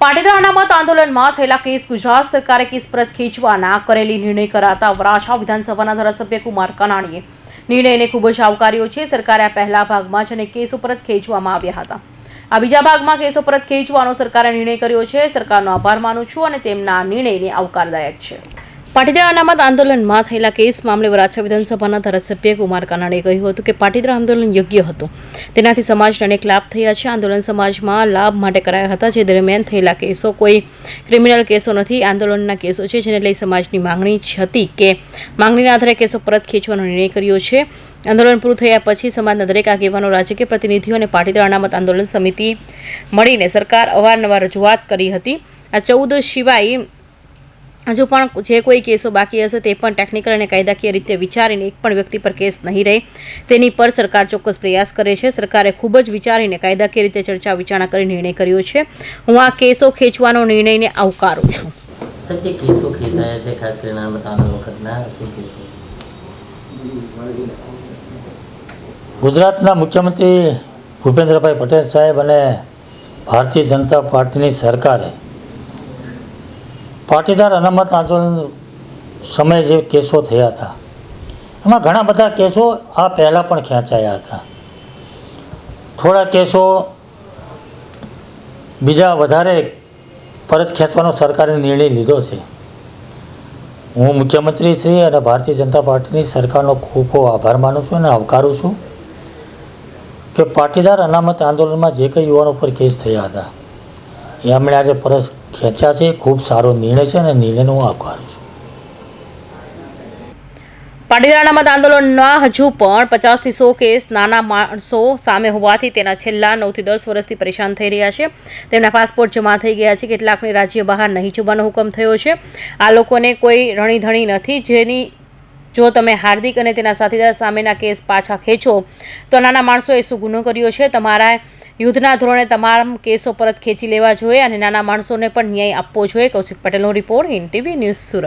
પાટીદાર અનામત આંદોલનમાં થયેલા કેસ ગુજરાત સરકારે કેસ પરત ખેંચવાના કરેલી નિર્ણય કરાતા વરાછા વિધાનસભાના ધારાસભ્ય કુમાર કાનાણીએ નિર્ણયને ખૂબ જ આવકાર્યો છે। સરકારે આ પહેલા ભાગમાં જ કેસો પરત ખેંચવામાં આવ્યા હતા। આ બીજા ભાગમાં કેસો પરત ખેંચવાનો સરકારે નિર્ણય કર્યો છે। સરકારનો આભાર માનું છું અને તેમના નિર્ણયને આવકારદાયક છે। પાટીદાર અનામત આંદોલનમાં થયેલા કેસ મામલે વરાછા વિધાનસભાના ધારાસભ્ય કુમાર કાનાણીએ કહ્યું હતું કે પાટીદાર આંદોલન યોગ્ય હતું, તેનાથી સમાજને અનેક લાભ થયા છે। આંદોલન સમાજમાં લાભ માટે કરાયા હતા। જે દરમિયાન થયેલા કેસો કોઈ ક્રિમિનલ કેસો નથી, આંદોલનના કેસો છે, જેને લઈ સમાજની માંગણી હતી કે માંગણીના આધારે કેસો પરત ખેંચવાનો નિર્ણય કર્યો છે। આંદોલન પૂરું થયા પછી સમાજના દરેક આગેવાનો, રાજકીય પ્રતિનિધિઓ અને પાટીદાર અનામત આંદોલન સમિતિ મળીને સરકાર અવારનવાર રજૂઆત કરી હતી। આ 14 સિવાય હજુ પણ જે કોઈ કેસો બાકી હશે તે પણ ટેકનિકલ અને કાયદાકીય રીતે વિચારીને એક પણ વ્યક્તિ પર કેસ નહીં રહે તેની પર સરકાર ચોક્કસ પ્રયાસ કરે છે। સરકારે ખૂબ જ વિચારીને કાયદાકીય રીતે ચર્ચા વિચારણા કરી નિર્ણય કર્યો છે। હું આ કેસો ખેંચવાનો નિર્ણયને આવકારું છું। કેસો ખેંચાયા છે, ખાસ કરીને આંદોલન વખતના શું કેસો? ગુજરાતના મુખ્યમંત્રી ભૂપેન્દ્રભાઈ પટેલ સાહેબ અને ભારતીય જનતા પાર્ટીની સરકારે પાટીદાર અનામત આંદોલન સમયે જે કેસો થયા હતા એમાં ઘણા બધા કેસો આ પહેલાં પણ ખેંચાયા હતા। થોડા કેસો બીજા વધારે પરત ખેંચવાનો સરકારે નિર્ણય લીધો છે। હું મુખ્યમંત્રી શ્રી અને ભારતીય જનતા પાર્ટીની સરકારનો ખૂબ ખૂબ આભાર માનું છું અને આવકારું છું કે પાટીદાર અનામત આંદોલનમાં જે કંઈ યુવાનો પર કેસ થયા હતા એ એમણે આજે પરત ખેંચ્યા છે। ખૂબ સારો નિર્ણય છે અને નિર્ણયનો હું આવકારું છું। પાટીદાર અનામત આંદોલનના હજુ પણ 50 થી 100 કેસ નાના માણસો સામે હોવાથી તેના છેલ્લા 9 થી 10 વર્ષથી પરેશાન થઈ રહ્યા છે। તેમના પાસપોર્ટ જમા થઈ ગયા છે, કેટલાકને રાજ્ય બહાર નહીં જવાનો હુકમ થયો છે। આ લોકોને કોઈ રણીધણી નથી, જેની જો તમે હાર્દિક અને તેના સાથીદાર સામેના કેસ પાછા ખેંચો તો નાના માણસોએ શું ગુનો કર્યો છે? તમારા યુદ્ધના ધોરણે તમામ કેસો પરત ખેંચી લેવા જોઈએ અને નાના માણસોને પણ ન્યાય આપવો જોઈએ। કૌશિક પટેલનો report, Hind TV news, Surat.